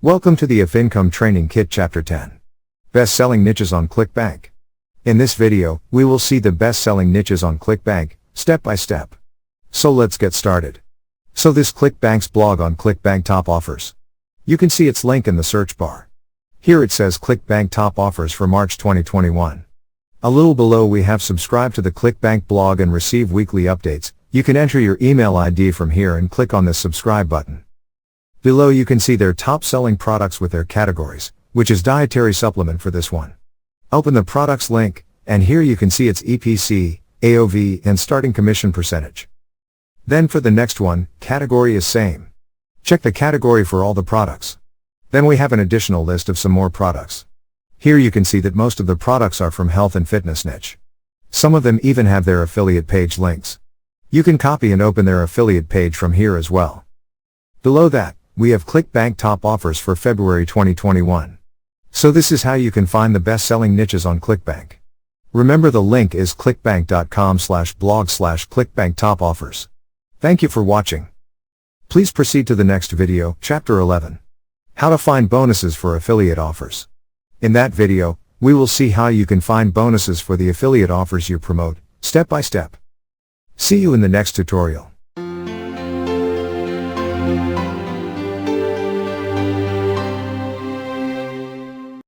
Welcome to the Affincome Training Kit Chapter 10. Best-selling niches on ClickBank. In this video, we will see the best-selling niches on ClickBank, step by step. So let's get started. So this ClickBank's blog on ClickBank top offers. You can see its link in the search bar. Here it says ClickBank top offers for March 2021. A little below we have subscribe to the ClickBank blog and receive weekly updates. You can enter your email ID from here and click on the subscribe button. Below you can see their top selling products with their categories, which is dietary supplement for this one. Open the products link, and here you can see its EPC, AOV, and starting commission percentage. Then for the next one, category is same. Check the category for all the products. Then we have an additional list of some more products. Here you can see that most of the products are from health and fitness niche. Some of them even have their affiliate page links. You can copy and open their affiliate page from here as well. Below that, we have ClickBank top offers for February 2021. So this is how you can find the best-selling niches on ClickBank. Remember the link is clickbank.com/blog/ClickBank top offers. Thank you for watching. Please proceed to the next video, Chapter 11. How to find bonuses for affiliate offers. In that video, we will see how you can find bonuses for the affiliate offers you promote, step by step. See you in the next tutorial.